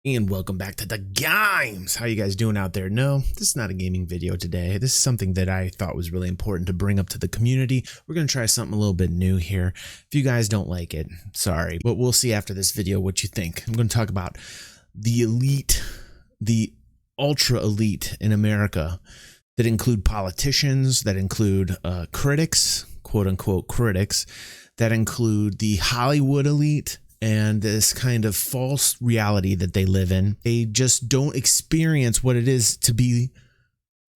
And welcome back to the games. How you guys doing out there? No, this is not a gaming video today. This is something that I thought was really important to bring up to the community. We're going to try something a little bit new here. If you guys don't like it, sorry, but we'll see after this video what you think. I'm going to talk about the elite, the ultra elite in America that include politicians, that include critics, quote unquote critics, that include the Hollywood elite, and this kind of false reality that they live in. They just don't experience what it is to be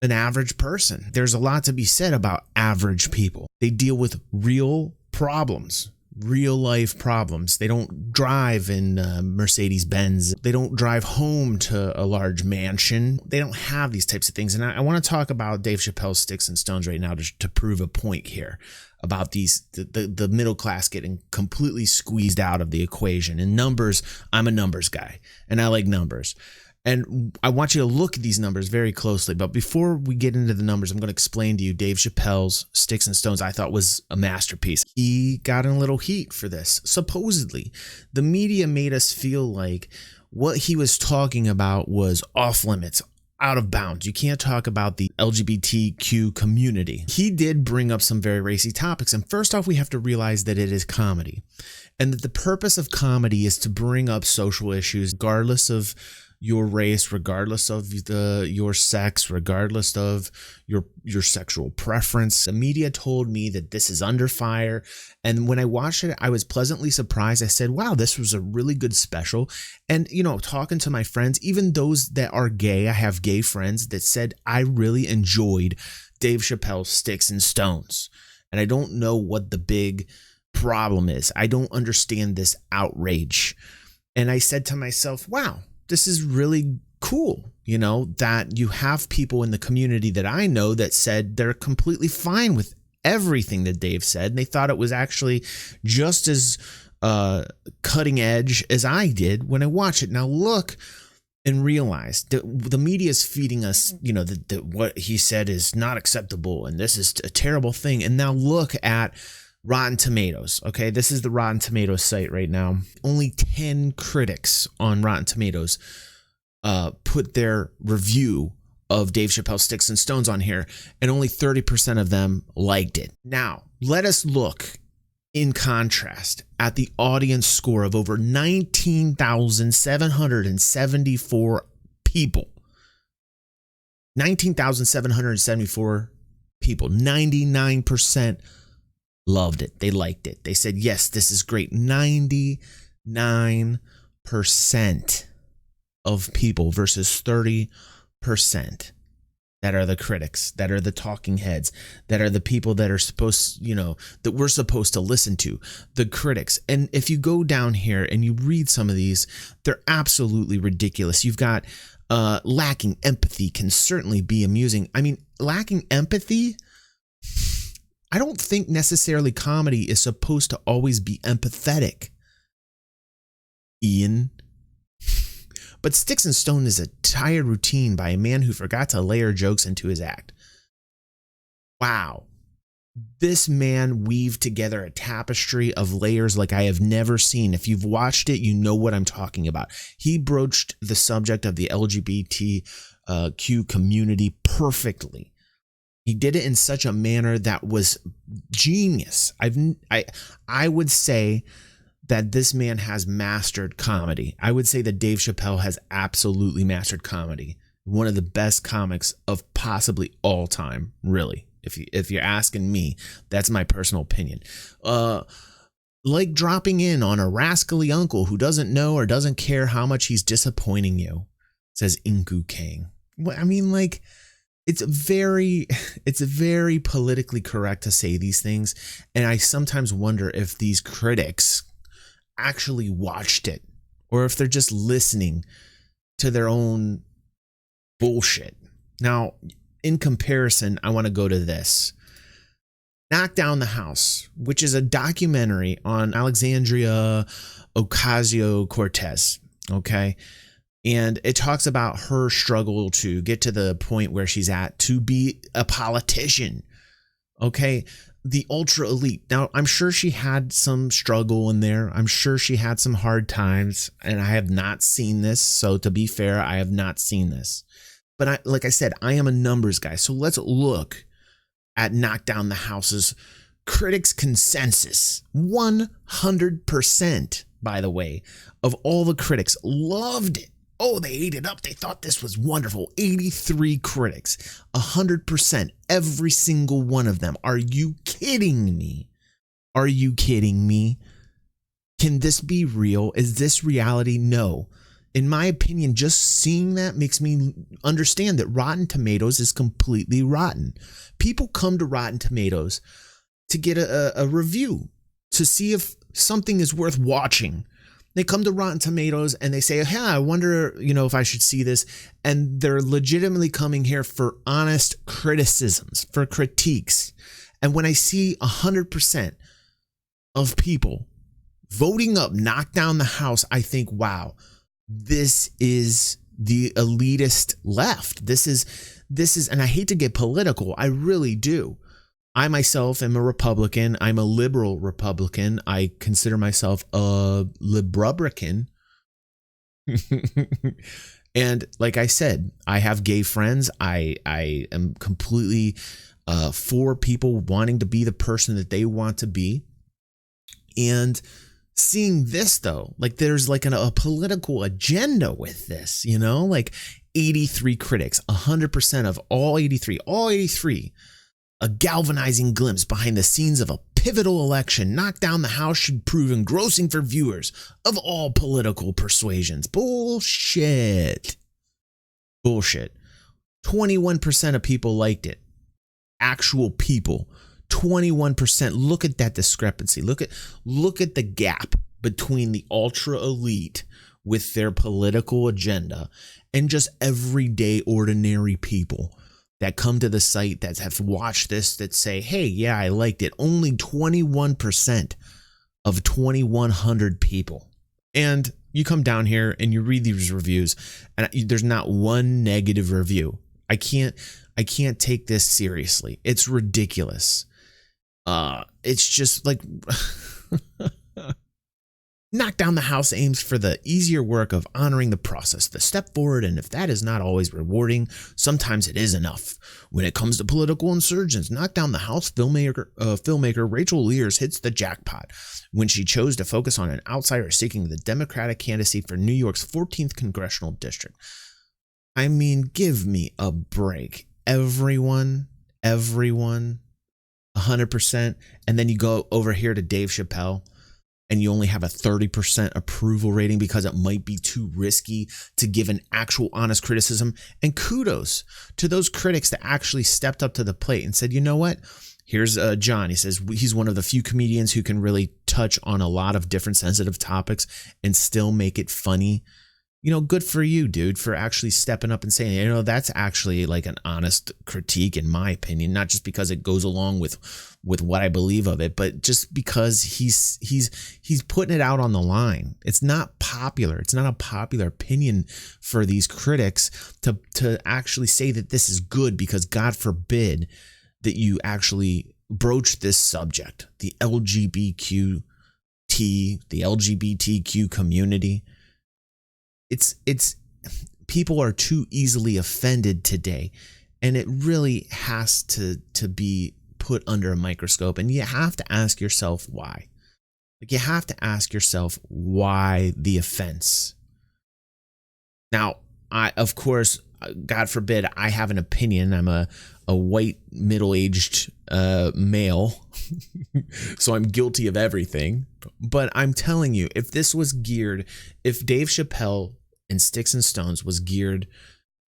an average person. There's a lot to be said about average people. They deal with real problems, real life problems. They don't drive in Mercedes Benz. They don't drive home to a large mansion. They don't have these types of things. And I want to talk about Dave Chappelle's Sticks and Stones right now to prove a point here about the middle class getting completely squeezed out of the equation. In numbers, I'm a numbers guy and I like numbers. And I want you to look at these numbers very closely. But before we get into the numbers, I'm going to explain to you Dave Chappelle's Sticks and Stones. I thought was a masterpiece. He got in a little heat for this. Supposedly, the media made us feel like what he was talking about was off limits, out of bounds. You can't talk about the LGBTQ community. He did bring up some very racy topics. And first off, we have to realize that it is comedy and that the purpose of comedy is to bring up social issues, regardless of your race, regardless of your sex, regardless of your sexual preference. The media told me that this is under fire. And when I watched it, I was pleasantly surprised. I said, wow, this was a really good special. And, you know, talking to my friends, even those that are gay, I have gay friends that said, I really enjoyed Dave Chappelle's Sticks and Stones. And I don't know what the big problem is. I don't understand this outrage. And I said to myself, wow, this is really cool, you know, that you have people in the community that I know that said they're completely fine with everything that Dave said. And they thought it was actually just as cutting edge as I did when I watched it. Now look and realize that the media is feeding us, you know, that what he said is not acceptable and this is a terrible thing. And now look at Rotten Tomatoes. Okay, this is the Rotten Tomatoes site right now. Only 10 critics on Rotten Tomatoes put their review of Dave Chappelle's Sticks and Stones on here, and only 30% of them liked it. Now, let us look in contrast at the audience score of over 19,774 people. 19,774 people, 99% loved it. They liked it. They said, yes, this is great. 99% of people versus 30% that are the critics, that are the talking heads, that are the people that are supposed, you know, that we're supposed to listen to, the critics. And if you go down here and you read some of these, they're absolutely ridiculous. You've got lacking empathy can certainly be amusing. I mean, lacking empathy, I don't think necessarily comedy is supposed to always be empathetic, Ian. But Sticks and Stone is a tired routine by a man who forgot to layer jokes into his act. Wow. This man weaved together a tapestry of layers like I have never seen. If you've watched it, you know what I'm talking about. He broached the subject of the LGBTQ community perfectly. He did it in such a manner that was genius. I would say that this man has mastered comedy. I would say that Dave Chappelle has absolutely mastered comedy. One of the best comics of possibly all time, really. If you're asking me, that's my personal opinion. Like dropping in on a rascally uncle who doesn't know or doesn't care how much he's disappointing you, says Inku Kang. I mean, like, it's very politically correct to say these things. And I sometimes wonder if these critics actually watched it or if they're just listening to their own bullshit. Now, in comparison, I want to go to this. Knock Down the House, which is a documentary on Alexandria Ocasio-Cortez. Okay. And it talks about her struggle to get to the point where she's at to be a politician. Okay. the ultra elite. Now, I'm sure she had some struggle in there. I'm sure she had some hard times, and I have not seen this. So to be fair, I have not seen this. But like I said, I am a numbers guy. So let's look at Knock Down the House's critics' consensus. 100%, by the way, of all the critics loved it. Oh, they ate it up. They thought this was wonderful. 83 critics, 100%, every single one of them. Are you kidding me? Are you kidding me? Can this be real? Is this reality? No. In my opinion, just seeing that makes me understand that Rotten Tomatoes is completely rotten. People come to Rotten Tomatoes to get a review, to see if something is worth watching. They come to Rotten Tomatoes and they say, hey, I wonder, if I should see this. And they're legitimately coming here for honest criticisms, for critiques. And when I see 100% of people voting up Knock Down the House, I think, wow, this is the elitist left. This is, and I hate to get political. I really do. I myself am a Republican. I'm a liberal Republican. I consider myself a Librubrican. And like I said, I have gay friends. I am completely for people wanting to be the person that they want to be. And seeing this, though, like there's like a political agenda with this, like 83 critics, 100% of all 83, a galvanizing glimpse behind the scenes of a pivotal election. Knock Down the House should prove engrossing for viewers of all political persuasions. Bullshit. 21% of people liked it. Actual people. 21%. Look at that discrepancy. Look at the gap between the ultra elite with their political agenda and just everyday ordinary people that come to the site that have watched this, that say, hey, yeah, I liked it. Only 21% of 2,100 people. And you come down here and you read these reviews and there's not one negative review. I can't take this seriously. It's ridiculous. It's just like Knock Down the House aims for the easier work of honoring the process, the step forward, and if that is not always rewarding, sometimes it is enough. When it comes to political insurgents, Knock Down the House filmmaker Rachel Lears hits the jackpot when she chose to focus on an outsider seeking the Democratic candidacy for New York's 14th congressional district. I mean, give me a break. Everyone, 100%, and then you go over here to Dave Chapelle, and you only have a 30% approval rating because it might be too risky to give an actual honest criticism. And kudos to those critics that actually stepped up to the plate and said, you know what? Here's John. He says he's one of the few comedians who can really touch on a lot of different sensitive topics and still make it funny. Good for you, dude, for actually stepping up and saying, that's actually like an honest critique, in my opinion, not just because it goes along with what I believe of it, but just because he's putting it out on the line. It's not popular. It's not a popular opinion for these critics to actually say that this is good, because God forbid that you actually broach this subject, the LGBTQ community. It's people are too easily offended today, and it really has to be put under a microscope, and you have to ask yourself why. You have to ask yourself why the offense. Now, of course, God forbid, I have an opinion. I'm a white middle-aged male, so I'm guilty of everything. But I'm telling you, if Dave Chapelle and Sticks and Stones was geared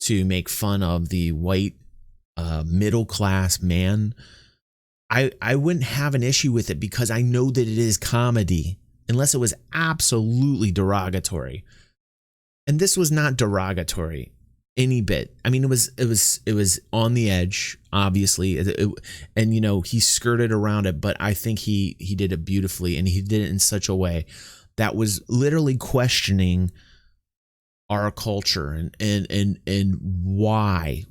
to make fun of the white middle-class man, I wouldn't have an issue with it, because I know that it is comedy, unless it was absolutely derogatory. And this was not derogatory any bit. I mean, it was on the edge, obviously, and he skirted around it, but I think he did it beautifully, and he did it in such a way that was literally questioning our culture and why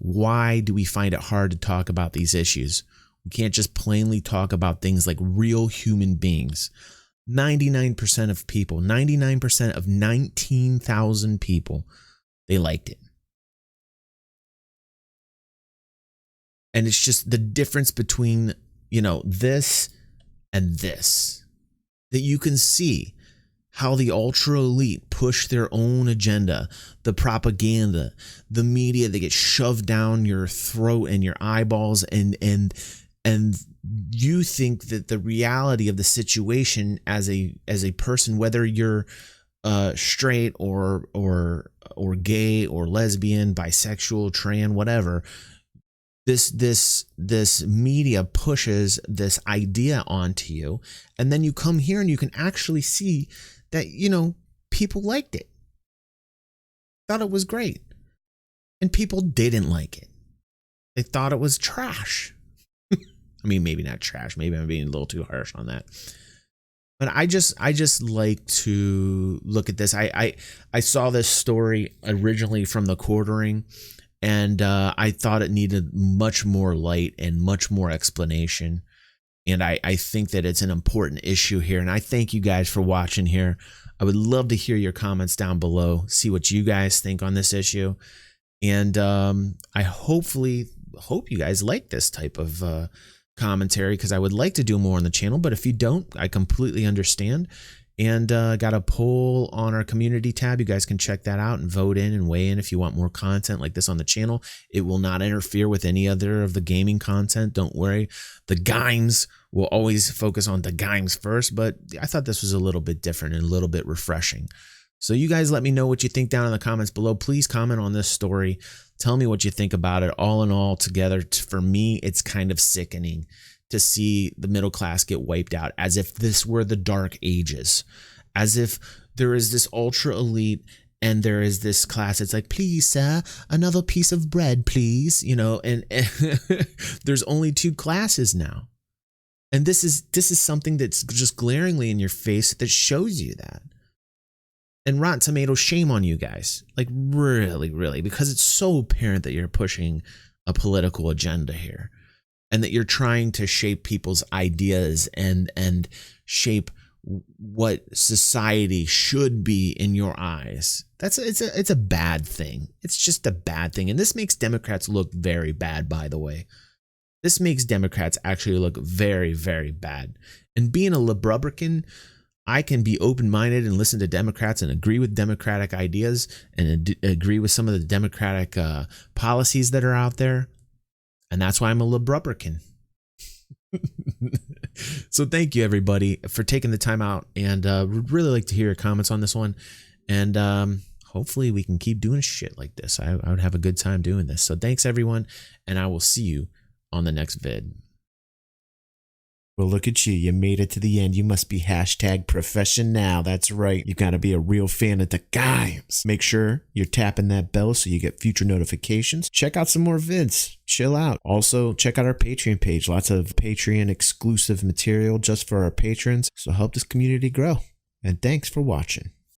do we find it hard to talk about these issues? We can't just plainly talk about things like real human beings. 99% of people, 99% of 19,000 people, they liked it. And it's just the difference between, this and this, that you can see how the ultra elite push their own agenda, the propaganda, the media that gets shoved down your throat and your eyeballs, and you think that the reality of the situation as a person, whether you're straight or gay or lesbian, bisexual, trans, whatever, this media pushes this idea onto you, and then you come here and you can actually see that people liked it, thought it was great, and people didn't like it. They thought it was trash. I mean, maybe not trash, maybe I'm being a little too harsh on that, but I just like to look at this. I saw this story originally from the Quartering, and I thought it needed much more light and much more explanation. And I think that it's an important issue here. And I thank you guys for watching here. I would love to hear your comments down below, see what you guys think on this issue. And I hope you guys like this type of commentary, because I would like to do more on the channel. But if you don't, I completely understand. And got a poll on our community tab. You guys can check that out and vote in and weigh in if you want more content like this on the channel. It will not interfere with any other of the gaming content. Don't worry. The games will always focus on the games first, but I thought this was a little bit different and a little bit refreshing. So you guys let me know what you think down in the comments below. Please comment on this story. Tell me what you think about it. All in all, together, for me, it's kind of sickening to see the middle class get wiped out, as if this were the dark ages, as if there is this ultra elite and there is this class. It's like, please, sir, another piece of bread, please, and there's only two classes now. And this is something that's just glaringly in your face that shows you that. And Rotten Tomatoes, shame on you guys. Like, really, really, because it's so apparent that you're pushing a political agenda here, and that you're trying to shape people's ideas and shape what society should be in your eyes. It's a bad thing. It's just a bad thing. And this makes Democrats look very bad, by the way. This makes Democrats actually look very, very bad. And being a Republican, I can be open-minded and listen to Democrats and agree with Democratic ideas and agree with some of the Democratic policies that are out there. And that's why I'm a Republican. So thank you, everybody, for taking the time out. And would really like to hear your comments on this one. And hopefully we can keep doing shit like this. I would have a good time doing this. So thanks, everyone. And I will see you on the next vid. Well, look at you. You made it to the end. You must be #profession_now. That's right. You got to be a real fan of the games. Make sure you're tapping that bell so you get future notifications. Check out some more vids. Chill out. Also, check out our Patreon page. Lots of Patreon exclusive material just for our patrons. So help this community grow. And thanks for watching.